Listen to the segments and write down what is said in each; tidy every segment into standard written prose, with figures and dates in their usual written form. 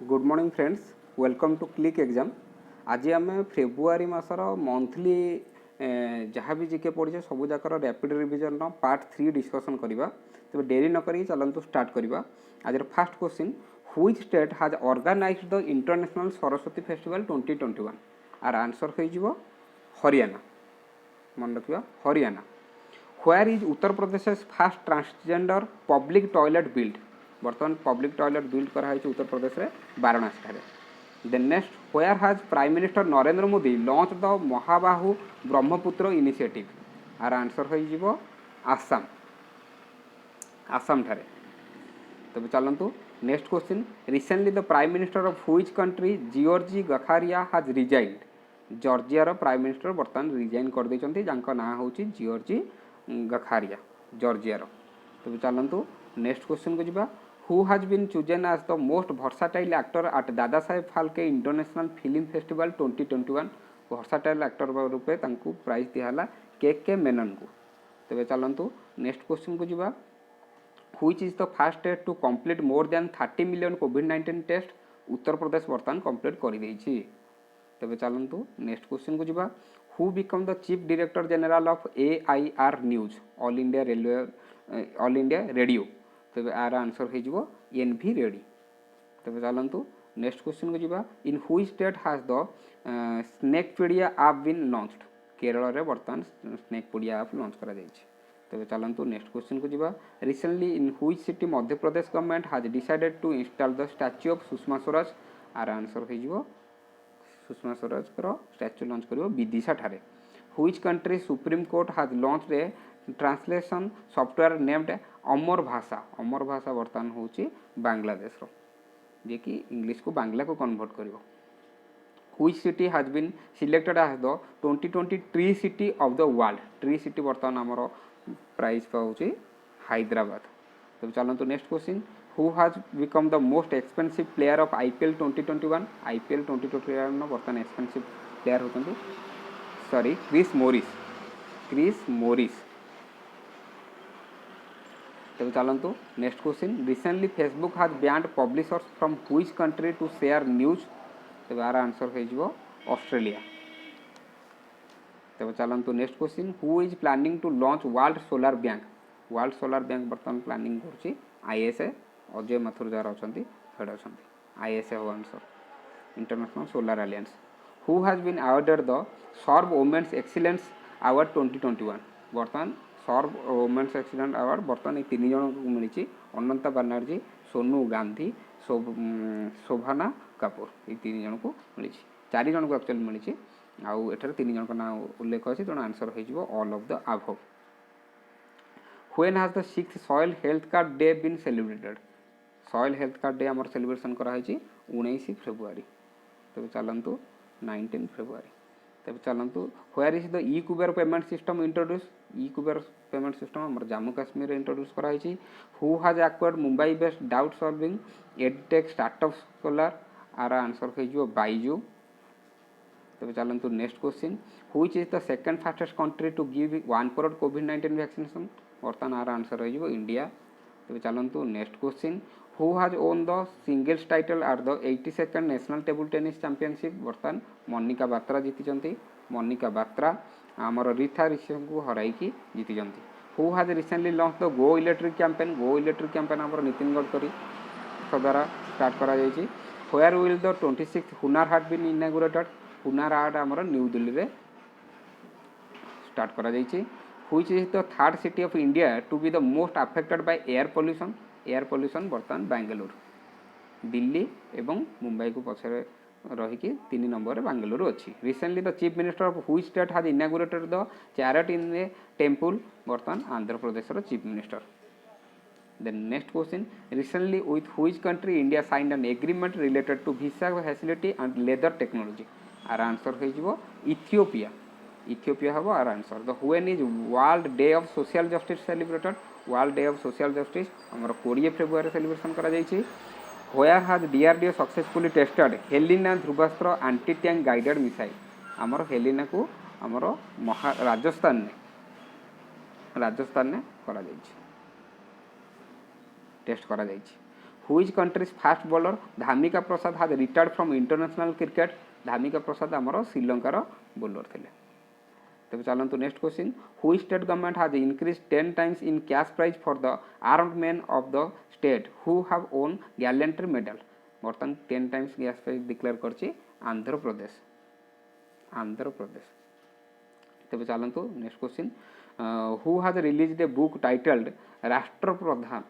Good morning friends, welcome to click exam. आज आम February मासर monthly जहाँ भी जीके पढ़े सब जाकर रैपिड रिविजन पार्ट 3 डिस्कसन करवा। तेज डेरी नक चलतु स्टार्ट करवा। आज first question, which state has organised the international Saraswati festival 2021? आर आंसर हो हरियाणा। मन रखा Haryana. Where is Uttar Pradesh first transgender public toilet build? बर्तमान पब्लिक टॉयलेट बिल्ड कराई उत्तर प्रदेश में वाराणसी ठारे। Then next, where has prime minister Narendra Modi launch the Mahabahu Brahmaputra initiative? Are answer हो आसाम। आसाम ठारे। तब चलतु next question, recently the prime minister of which country Giorgi Gakharia has resigned? Georgia prime minister बर्तमान resign कर देइछन्ती, जांको ना होची जियोर्जी गखारिया, जॉर्जिया। तब चलतु नेक्स्ट क्वेश्चन को जिबा। Who has been chosen as the most versatile actor at Dada Saheb Phalke international film festival 2021? Versatile actor रूपे तांकू प्राइज दिहला के मेनन को। तबे चलतु नेक्स्ट क्वेश्चन को जिबा। Which is the first state to complete more than 30 million कोविड-19 टेस्ट? उत्तर प्रदेश बर्तमान कंप्लीट कर देइछि। तबे चलतु नेक्स्ट क्वेश्चन को जिबा। Who become the chief director general of AIR news, all India radio? तबे आर आंसर हो NV रेडी। तबे चलतु नेक्स्ट क्वेश्चन को जिबा। In which state has the Snakepedia app been launched? Kerala रे बर्तमान स्नेकपीडिया ऐप लॉन्च करा जायछि। तबे चलतु नेक्स्ट क्वेश्चन को जिबा। Recently in which city Madhya Pradesh government has decided to install the statue of Sushma Swaraj? आर आंसर हो सुषमा स्वराज स्टैच्यू लॉन्च करिवो विदिशा ठारे। Which country supreme court has launched a translation software named Amar Bhasha? Amar भाषा बर्तमान होची बांग्लादेश रो, जे कि इंग्लिश को बांग्ला को कन्वर्ट करिवो। Which city has been selected as the 2020 tree city of the world? Tree city बर्तमान आमर प्राइज पाउची हैदराबाद। तो चलतु next question, who has become the most expensive player of IPL 2021? IPL 2021 बर्तमान एक्सपेंसिव प्लेयर होती क्रिस मोरिस। तब चलतु next question, recently Facebook has banned publishers from which country to share news? तब आर आंसर हो ऑस्ट्रेलिया। तब चलतु next question, who is planning to launch world solar bank? World solar bank बर्तमान planning कर ISA, Ajay Mathur जार अच्छा ISA हो answer, international solar alliance. Who has been awarded the SERB women's excellence award 2021? बर्तमान सर्व women's excellence award बर्तमान ये 3 जन को मिली, अनंता बनर्जी, सोनू गांधी, शोभाना कपूर, ये 3 जन को मिली। 4 जन को एक्चुअली मिली, आउ एठार 3 जन का नाम उल्लेख अच्छी, तेणु आंसर हो all of the above. When has the 6th soil health card day been celebrated? Soil health card day आमर सेलिब्रेशन कराई 19 फेब्रुआरी। तब चलतु 19 फेब्रुआरी। तब चलतु, where is the e-Kuber payment system introduce? E-Kuber payment system आमर जम्मू काश्मीर इंट्रोड्यूस कराई। Who has acquired Mumbai based doubt solving edtech startup Scholar? आर answer हो बाइजू। तब चलतु next question, which is the second fastest country to give 1 crore कोविड-19 वैक्सीनेशन? बर्तमान आर आंसर हो इंडिया। तब चलतु next question, who has won the singles title at the 82nd national table tennis championship? बर्तमान मनिका बात्रा जीति। मनिका बात्रा आमर रिथा ऋषि को हराई जीति। हु हाज recently launch the go electric campaign? Go electric campaign आमर नितिन गडकरी द्वारा स्टार्ट करा जायछि। Where will the 26th Hunar Haat been inaugurated? Hunar Haat आमर न्यू दिल्ली रे स्टार्ट करा जायछि। Which is the third city of India to be the most affected by air pollution? Air pollution बर्तमान बेंगलुरु, दिल्ली एवं मुंबई को पछरे रही 3 नंबर बेंगलुरु अच्छी। Recently the chief minister of which state has inaugurated the chariot in a temple? बर्तमान Andhra Pradesh chief minister. Then next question, recently with which country India signed an agreement related to visa facility and leather technology? आर answer हो Ethiopia. Ethiopia हम आर answer. The when is world day of social justice celebrated? World day of social justice आमर 20 February celebration करा जायछि। Where हाज DRDO successfully tested Helina Dhruvastra anti tank guided missile? आमर हेलिना को आमर राजस्थान ने करा जायछि, टेस्ट करा जायछि। Which country's fast bowler Dhammika Prasad has retired from international cricket Dhammika Prasad आमर श्रीलंकार बोलर थे तब चलतु next question which state government has increase 10 times in cash prize for the armed men of the state who have won gallantry medal बर्तमान 10 times cash prize declare कर आंध्र प्रदेश तब चलतु next question who has release a book titled राष्ट्र प्रधान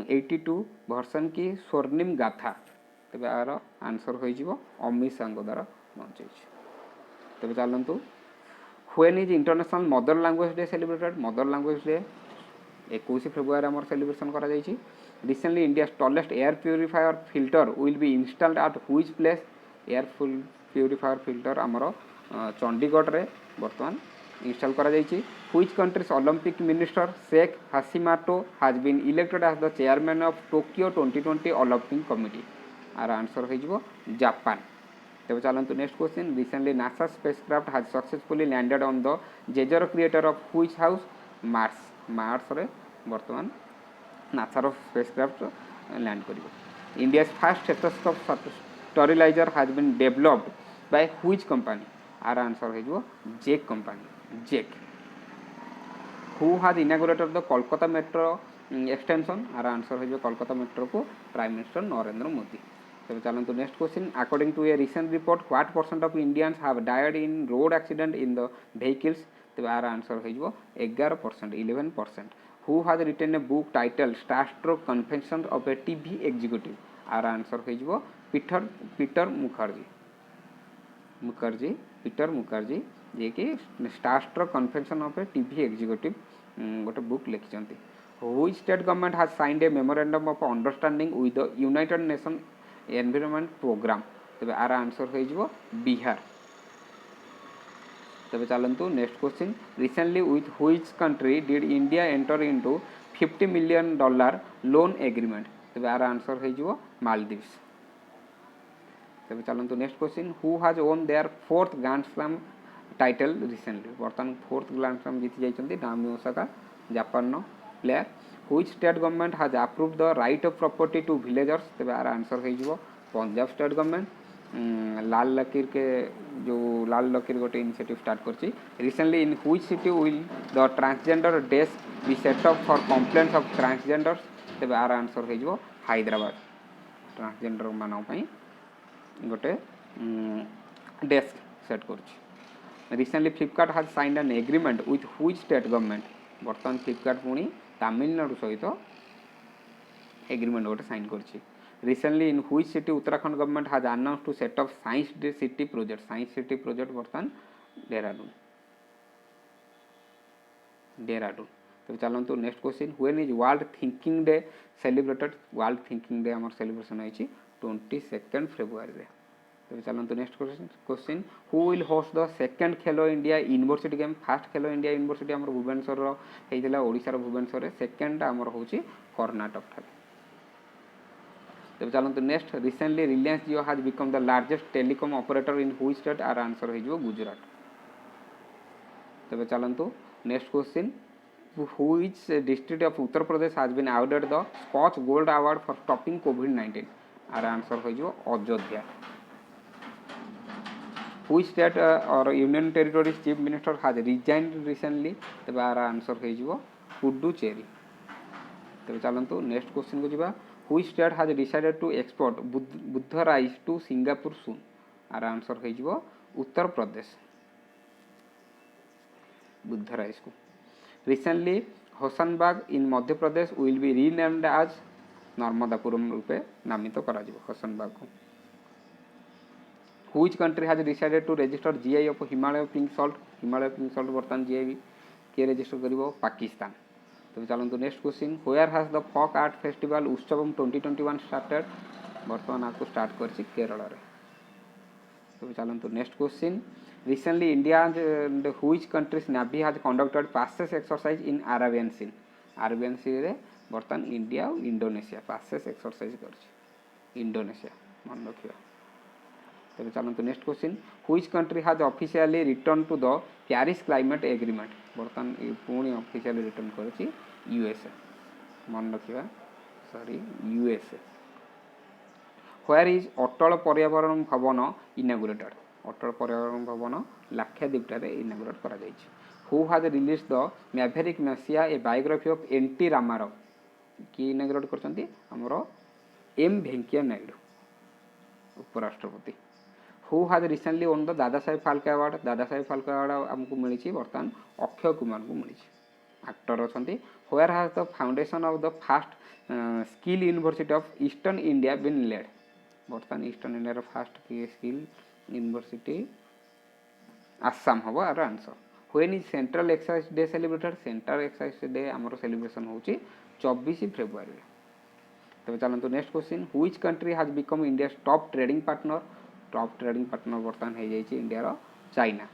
82 वर्षन की स्वर्णिम गाथा तब यार आंसर हो अमित शाह द्वारा लॉन्च तब चलतु when is international mother language day celebrated mother language day 21 February आम सेलिब्रेशन करा recently India tallest air purifier filter will be installed at which place air purifier filter आमर चंडीगढ़ रे बर्तमान इंस्टॉल करा which countries olympic minister Seiko Hashimoto has been elected as the chairman of Tokyo 2020 olympic committee आर answer हो Japan तब चलतु next question recently NASA spacecraft has successfully landed on the Jezero crater of which house Mars रे बर्तमान नासार spacecraft land कर India first stethoscope steriliser has been developed by which company आर answer हो Zek company Zek who has inaugurated the Kolkata metro extension आर answer हो Kolkata metro को prime minister Narendra Modi तब चलतु next question according to a recent report what percent of Indians have died in road accident in the vehicles तब आर answer हो 11% 11% who has written a book title Starstruck confession of a TV executive आर answer हो Peter Mukherjea जे कि Starstruck confession of a TV executive गोटे book लिखिं which state government has signed a memorandum of understanding with the United Nation environment programme तब आर answer हो बिहार तब चलतु next question recently with which country did India enter into $50 million loan agreement तब आर answer हो मालदीव्स तब चलतु next question who has won their 4th grand slam title recently बर्तमान 4th ग्रैंड स्लैम जीति जाइछन्ती Naomi Osaka Japan player which state government has approved the right of property to villagers तब आर आंसर हो Punjab state government Lal Lakeer गोटे initiative start करछि recently in which city will the transgender desk be set up for complaints of transgenders तब आर answer हो Hyderabad transgender मान गोटे डेस्क सेट कर recently Flipkart has signed an agreement with which state government बर्तमान Flipkart पुणी तमिलनाडु सहित एग्रीमेंट गोटे साइन कर recently in which city Uttarakhand government has announce to set up science city project बर्तमान डेराडून तो चलतु next question when is world thinking day celebrated world thinking day आम celebration होती 22 फेब्रुआरी रे तो चलतु next question who will host the second Khelo India university game first Khelo India university आम भुवनेश्वर होता ओडिशार भुवनेश्वर सेकेंड आमर हूँ कर्णाटक ठारे तब चलतु next recently Reliance Jio has become the largest telecom operator in which state आर आंसर हो गुजरात तब चलतु next question which district of Uttar Pradesh has been awarded the Skoch gold award for stopping कोविड-19 आर आंसर हो अयोध्या व्हिच स्टेट और union territory chief minister has resigned recently तब आर आंसर हो पुडुचेरी तब चलतु नेक्स्ट क्वेश्चन को जावा which state has decided to export Buddha rice to Singapore soon आर आंसर हो उत्तर प्रदेश बुद्ध राइस को recently Hoshangabad in Madhya Pradesh will be renamed as Narmadapuram रूपे नामित करा होशनबाग को which country has decided to register GI of Himalaya pink salt बर्तमान जीआई किए रजिस्टर करिवो पाकिस्तान तो चलतु next question where has the folk art festival Utsavam 2021 started बर्तमान आपको स्टार्ट करछि केरल रे तो चलतु next question recently India and which countries navy has conducted PASSEX exercise in Arabian sea रे बर्तमान इंडिया और इंडोनेशिया पासेस एक्सरसाइज कर इंडोनेशिया मन रखिया तब चलतु next question which country has officially return to the Paris climate agreement बर्तमान पुणी ऑफिशियली रिटर्न कर यूएसए मन रखिया यूएसए व्वेयर इज अटल पर्यावरण भवन इनागुरेटेड अटल पर्यावरण भवन लाक्षाद्वीप इनागुरेट करा who has release the Maverick Messiah a biography of NT Rama Rao कि इनागुरेट करमर M Venkaiah Naidu उपराष्ट्रपति हु हाज रिसेंटली ओन द दादा साहेब फाल्के अवार्ड आमको मिली बर्तमान अक्षय कुमार को मिली एक्टर अच्छा where has the foundation of the first skill university of eastern India been laid बर्तमान eastern India first skill university Assam हम आर answer when is central exercise day celebrated central exercise day आमर celebration हो 24 February तब चलते next question which country has become India top trading partner बर्तमान हो India China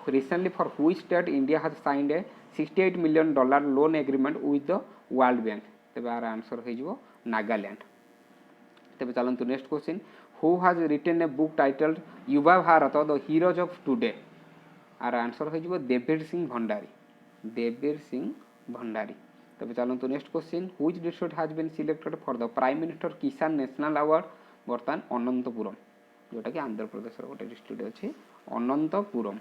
recently for which state India has signed a $68 million loan agreement with the world bank तब आर answer हो नागालैंड तब चलते next question who has written a book titled Yuva Bharat the heroes of today आर answer हो देवीर सिंह भंडारी तब चलते next question which district has been selected for the prime minister Kisan national award बर्तमान अनंतपुरम जोटा कि आंध्र प्रदेश गोटे डिस्ट्रिक्ट अच्छी अनंतपुरम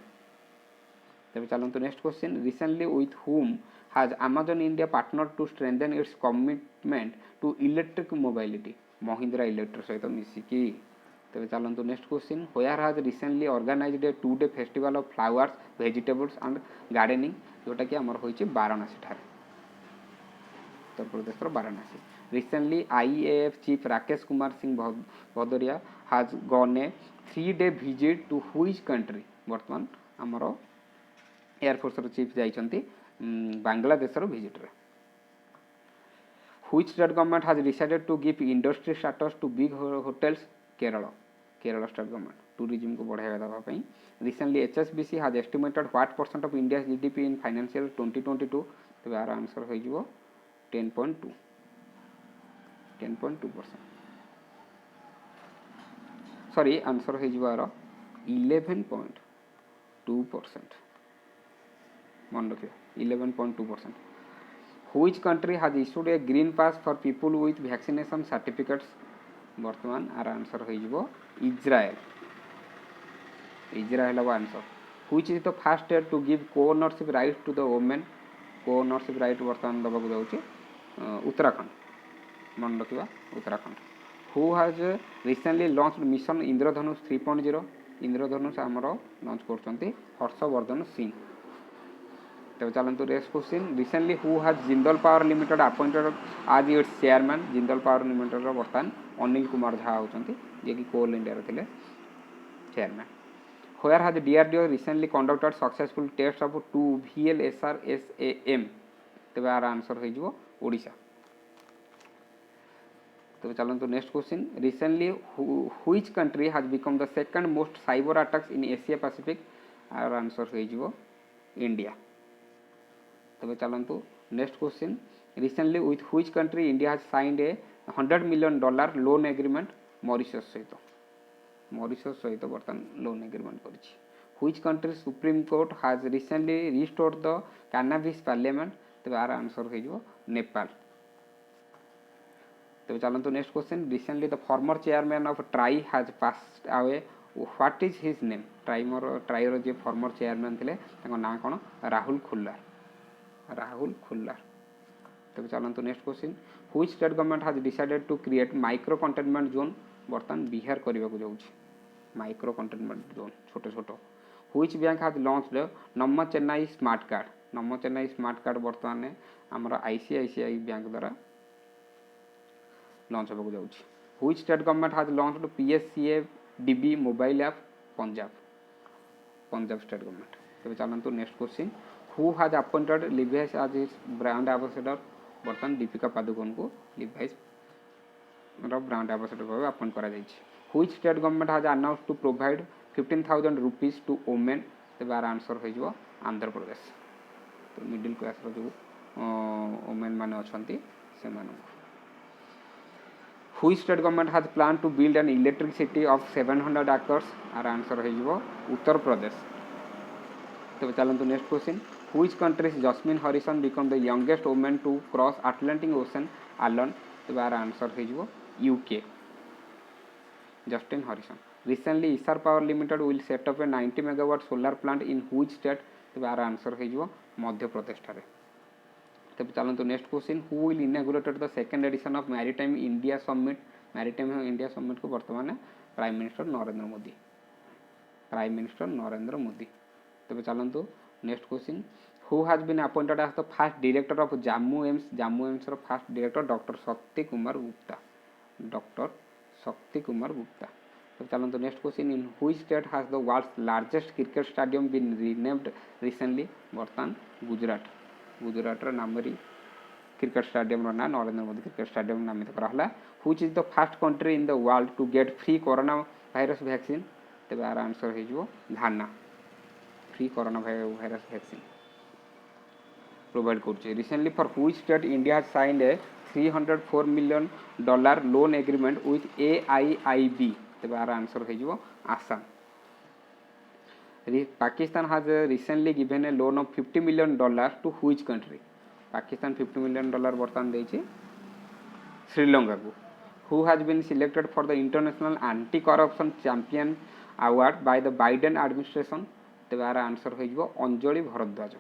तब चलते next question recently with whom has Amazon India partner to strengthen its commitment to electric mobility Mahindra electric सहित मिसिकी तब चलते next question where has recently organised a 2-day festival of flowers vegetables and gardening जोटा कि आमर होइछि वाराणसी ठारे Uttar Pradesh Varanasi recently IAF chief Rakesh Kumar Singh Bhadauria has gone a 3-day visit to which country बर्तमान आमर एयरफोर्स चीफ जाइछंती बांग्लादेश विजिट रे which state government has decided to give industry status to big hotels Kerala state government tourism को बढ़ावा देवाई recently HSBC has estimated what percent of India GDP in financial 2022 तब यार answer हो 10.2 सॉरी आंसर हो 11.2% मन रखिए 11.2%. Which country has issued a green pass for people with vaccination certificates? बर्तमान आर आंसर हो इज्राएल हम answer. Which is the first state to give co-ownership right to the women? co-ownership right बर्तमान दबाक जाऊँगी उत्तराखंड मन रखा Uttarakhand. Who has recently launched mission इंद्रधनुष 3.0? इंद्रधनुष आमर launch कर हर्षवर्धन सिंह. तब चलते next question recently who has Jindal power limited appointed as its chairman. Jindal power limited बर्तमान अनिल कुमार झा होती जे कि कोल इंडिया थे chairman. Where has DRDO recently conducted successful test of 2 VLSRSAM. तब यार आंसर हो ओडिशा. तब चलते next question recently which country has become the second most cyber attacks in Asia Pacific. यार आंसर हो इंडिया. तब चलतु next question recently with which country India has signed a $100 million loan agreement Mauritius सहित बर्तमान loan agreement कर. Which country supreme court has recently restored the cannabis parliament. तब यार answer हो नेपाल. तब चलतु next question recently the former chairman of TRAI has passed away. What is his name? ट्राइर जो फॉर्मर चेयरमैन थे ना कौन? राहुल खुल्लार. तब चलते next question which state government has decided to create micro containment zone. बर्तमान बिहार करने को जाऊँ माइक्रो कंटेनमेंट जोन छोट छोट. Which bank has launched NaMo Chennai smart card. NaMo Chennai smart card बर्तमान आमर आईसीआईसीआई बैंक द्वारा लॉन्च होगा जाऊँ. Which state government has launched PSCADB mobile app. Punjab state government. तब चलते next question who has appointed Levi's as his brand ambassador. बर्तमान दीपिका पादुकोण को Levi's brand ambassador भाव अपॉइंट करा जायछि. Which state government has announced to provide 15,000 rupees to women. तब यार answer हो आंध्र प्रदेश. तो मिडिल क्लास जो वुमेन मैंने अच्छा से. Which state government has plan to build an electric city of 700 acres. आर आंसर हो उत्तर प्रदेश. तब चलते next question which country's Jasmine Harrison become the youngest women to cross Atlantic ocean alone. तब यार आंसर हो UK. Justin Harrison. Recently Essar power limited will set up a 90 megawatt solar plant in which state तेज आर answer हो मध्य प्रदेश ठारे। तब चलते next question who will inaugurated the second edition of maritime India summit. Maritime India summit को बर्तमान prime minister Narendra Modi. Prime minister Narendra Modi. तब चलते next question who has been appointed as the first director of Jammu AIIMS. Jammu AIIMS रो first director doctor Shakti Kumar Gupta. Doctor Shakti Kumar Gupta. तो चलते next question in which state has the world's largest cricket stadium been renamed recently. बर्तमान गुजरात। गुजरात नामरी cricket stadium ना Narendra Modi cricket stadium नामित कराला। Which is the first country in the world to get free corona virus vaccine. तब यार answer हो Ghana. Free corona virus vaccine provide कर। Recently for which state India has signed a $304 million loan agreement with AIIB। तब यार answer हो Assam. Pakistan has recently given a loan of $50 million to which country. Pakistan $50 million बर्तमान देछि श्रीलंका को। Who has been selected for the international anti corruption champion award by the Biden administration. तब यार answer हो अंजलि भरद्वाज।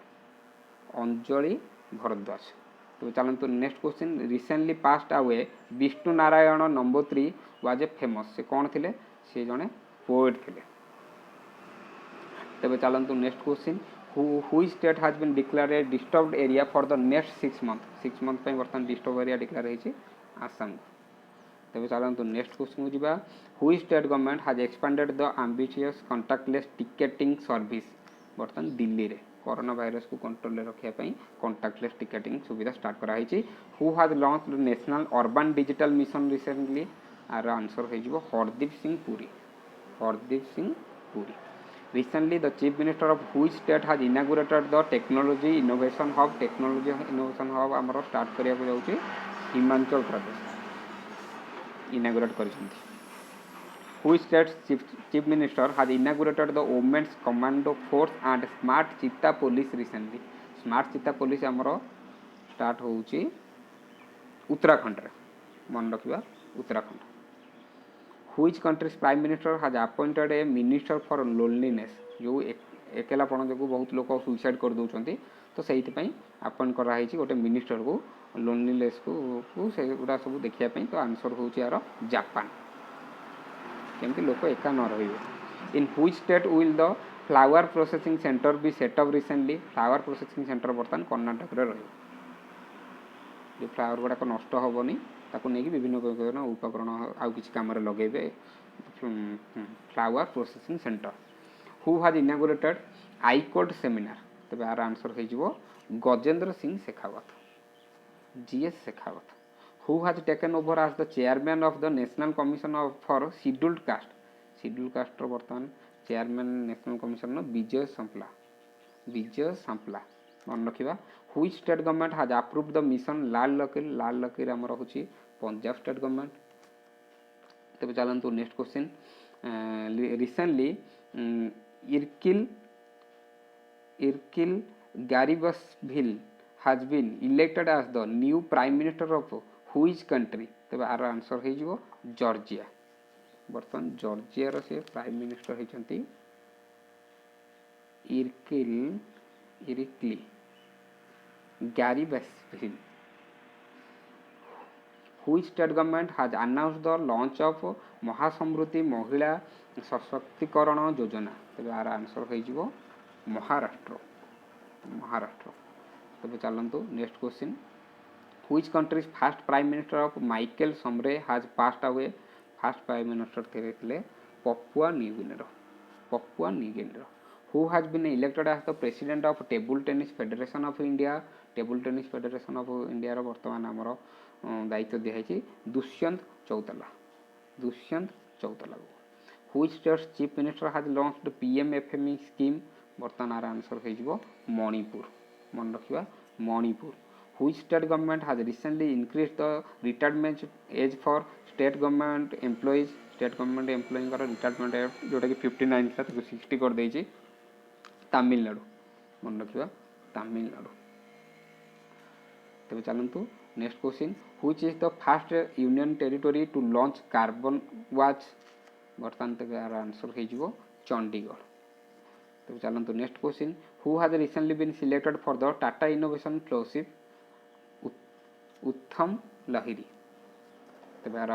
अंजलि भरद्वाज। तो चलते next question recently passed away Vishnu Narayan Namboothiri was a famous. से कौन थे? सी जड़े पोएट थे। तब चलते next question which state has been declare a disturbed area for the next 6 months। 6 month बर्तमान डिस्टर्ब एरिया डिक्लेयर होती आसाम। तब चलते नेक्स्ट क्वेश्चन को जावा which state government has expanded the ambitious contactless ticketing service. बर्तमान दिल्ली रे कोरोना वायरस को control रखापी contactless ticketing सुविधा स्टार्ट कराई। Who has launched national urban digital mission recently. आर आंसर हो Hardeep Singh Puri. Hardeep Singh Puri. Recently the chief minister of which state has inaugurated the technology innovation hub. Technology innovation hub आमर start करिया को जाउची Himachal Pradesh inaugurate करिसेंती। Which state's chief minister has inaugurated the Women's Commando Force and Smart Cheetah Police recently। Smart Cheetah Police आमर start होउची उत्तराखंड रे। मन रखिबा Uttarakhand. Which country's prime minister has appointed a minister for loneliness। जो एकेलापन जो बहुत लोग सुइसाइड कर दउचंती तो सेहित पई अपॉइंट करा हिची गोटे मिनिस्टर को लोनलीनेस को से गुडा सब देखिया पई। तो आंसर होउची यार जापान। केमती लोक एका न रहिबे। In which state will the flower processing centre be set up recently. Flower processing centre बर्तमान कर्णाटक रे रहिबो। जो फ्लावर गुड़ाक नष्ट हेनी ताकू नहीं विभिन्न प्रकार उपकरण आउ किसी कम लगे flower processing centre. Who has inaugurated iCode seminar. तब यार आंसर हो Gajendra Singh Shekhawat. GS Shekhawat. Who has taken over as the chairman of the national commission for scheduled caste. Scheduled caste बर्तमान chairman national commission Vijay Sampla. Vijay Sampla मन रखा। Which state government has approved the mission Lal Lakir. Lal लकीर आमर होची Punjab state government. तब चलते next question recently Irakli Garibashvili has been elected as the new prime minister of which country. तब आर आंसर हो जॉर्जिया। बर्तमान जॉर्जिया रो से प्राइम मिनिस्टर होती Irakli Garibashvili. Which state government has announced the launch of Mahasamriddhi Mahila Sashaktikaran योजना। तब आर आंसर हो महाराष्ट्र। महाराष्ट्र। तब चलते next question which country's first prime minister of Michael Somare has passed away. First prime minister थे पपुआ न्यूगिनीर। पपुआ न्यूगिनीर। Who has been elected as the president of table tennis federation of India. Table tennis federation of India बर्तमान आमर दायित्व दिखाई Dushyant Chautala. Dushyant Chautala. Which state chief minister has launched PMFME scheme. बर्तमान आर answer हो मणिपुर। मन रखा Manipur. Which state government has recently increase the retirement age for state government employees. State government employee retirement age जोटा कि 59 था 60 कर देछि तमिलनाडु। मन रखा तमिलनाडु। तब चलतु next question which is the first union territory to launch carbon watch. बर्तमान तेज यार आंसर हो चंडीगढ़। तो चलते next question who has recently been selected for the Tata innovation fellowship Uttam Lahiri. तब यार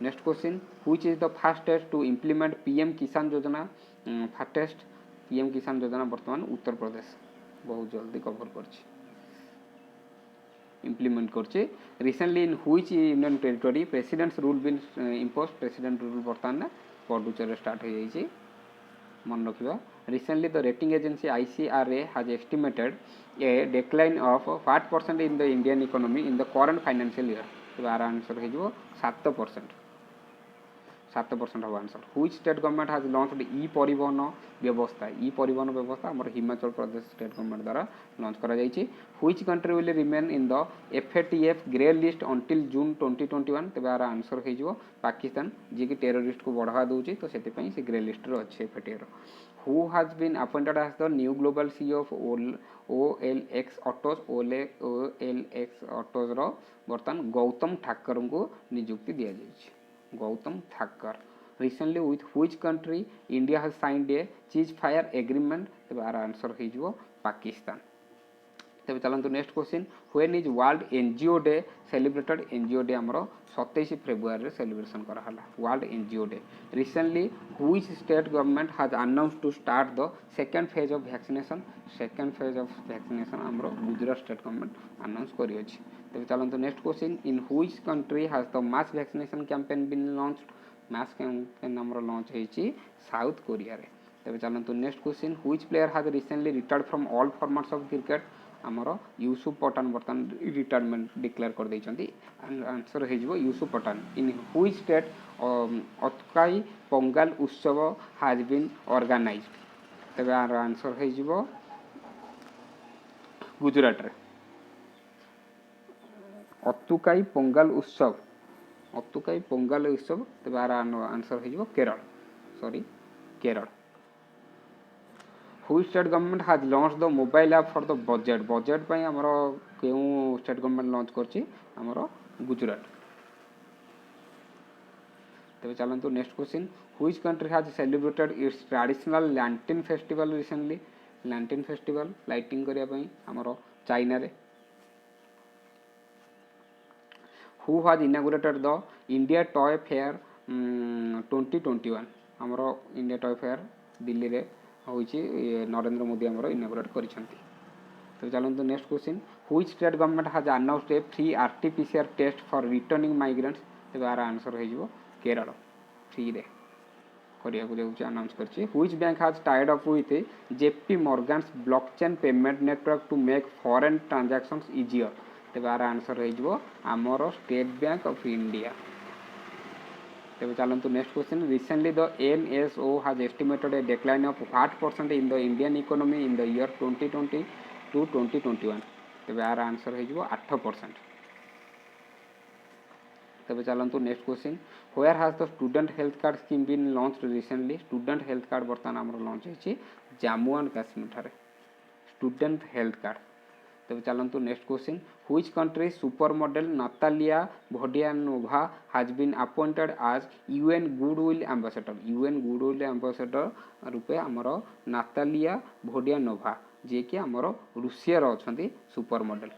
next question which is the fastest to implement PM Kisan Yojana fastest PM Kisan योजना बर्तमान उत्तर प्रदेश बहुत जल्दी कवर कर इम्प्लीमेंट करछे। Recently in which union territory president's rule been impose president rule बर्तमान Puducherry start हो जाइए मन रखा। Recently the rating agency ICRA has estimated a decline of 5% in the Indian economy in the current financial year। तो यार answer हो 7% 7% हम answer. Which state government हाज लॉन्च्ड ई परिवहन व्यवस्था आम हिमाचल प्रदेश स्टेट गवर्नमेंट द्वारा लॉन्च करा जाइए। Which country will remain in the FATF grey list until June 2021। तेज यार आंसर हो पाकिस्तान जी कि टेररिस्ट को बढ़ावा दूसरी तो से ग्रे लिस्ट अच्छे FATF। Who has been appointed as the new global CEO of OLX autos बर्तमान गौतम ठाकर को नियुक्ति दि जाइए। Gautam Thakar. Recently with which country India has signed a ceasefire agreement. तब यार आंसर हो पाकिस्तान। तब चलते next question when is world NGO day celebrated. NGO day आमर 27 फेब्रुआरी सेलिब्रेशन कराला world NGO day. Recently which state government has announce to start the second phase of vaccination. Second phase of vaccination आमर Gujarat state government announce करी। तब चलते next question in which country has the mass vaccination campaign been launched. Mass campaign आमर launch होइछि South Korea रे। तब चलते next question which player has recently retired from all formats of cricket. आमर यूसुफ पठान बर्तमान रिटायरमेंट डिक्लेयर कर देइछंती। Answer हो Yusuf Pathan. In which state Attukal Pongal उत्सव हैज बीन ऑर्गेनाइज्ड। तब आंसर हो गुजरात रे अतुकाई पोंगल उत्सव तब आंसर हो Kerala Kerala. Which state government has launch the mobile app for the budget पे आमर क्यों स्टेट गवर्नमेंट लॉन्च करछि आमर गुजरात। तब चलते next question which country has celebrated its traditional lantern festival recently. Lantern festival lighting करिया पई आमर चाइना रे। Who has inaugurated the India toy fair 2021। आमर इंडिया टॉय फेयर दिल्ली रे होइछि नरेंद्र मोदी आमर इनागुरेट करिसंती। तो चलते next question which state government has announced a free RT-PCR test for returning migrants. तब यार आंसर हो केरल फ्री रे करिया को जाउछि अनाउंस करछि। Which bank has tied up with JP Morgan's blockchain payment network to make foreign transactions easier. तब यार आंसर हो आमर स्टेट बैंक ऑफ इंडिया। तब चलते next question recently the NSO has estimated A decline of 8% in the Indian economy in the year 2020 to 2021। तब यार answer हो 8%। तब चलते next question where has the student health card scheme been launched recently. Student health card बर्तमान आमर launch होइछि Jammu and Kashmir ठारे student health card. तब चलते next question which country super model Natalia Vodianova has been appointed as UN goodwill ambassador. UN goodwill ambassador रूपे आमर Natalia भोडियानोभा जी कि आमर रूसिया अछंती सुपर मॉडल।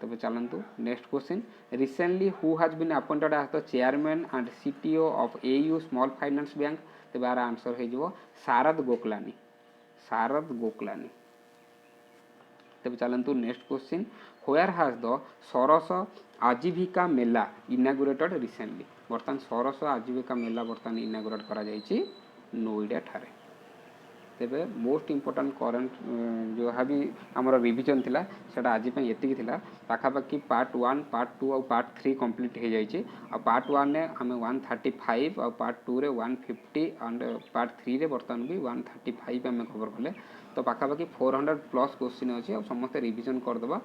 तब चलते next question recently who has been appointed as the chairman and CTO of AU small finance bank. तब यार answer हो शारद गोकलानी। तब चलते next question where has the Saras Aajeevika Mela inaugurated recently. बर्तमान सरस आजीविका मेला बर्तमान इनागुरेट करा जाइछि नोएडा ठारे। तेबे मोस्ट इम्पोर्टाट करेन्ट जो भी आमर रिविजन थिला सेटा आज एतिक थिला पाखापाखि पार्ट 1 पार्ट 2 और पार्ट 3 कंप्लीट हो जाइए। आ पार्ट 1 ने आम 135 और पार्ट 2 रे 150 एंड पार्ट 3 रे बर्तमान भी 135 आम कवर कले। तो पाखापाखि 400+ क्वेश्चन अच्छी और समस्त रिविजन करदे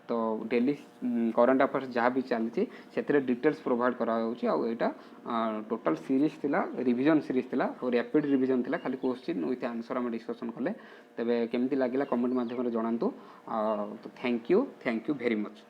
तो डेली करेन्ट अफेयर्स जहाँ भी चलती से डिटेल्स प्रोवाइड करा टोटल सीरीज थिला रिविजन सीरीज थिला और रैपिड रिविजन थिला खाली क्वेश्चन विथ आंसर आम डिस्कसन कले। तेबे केमती लागिला कमेंट माध्यम जणातु। Thank you very much.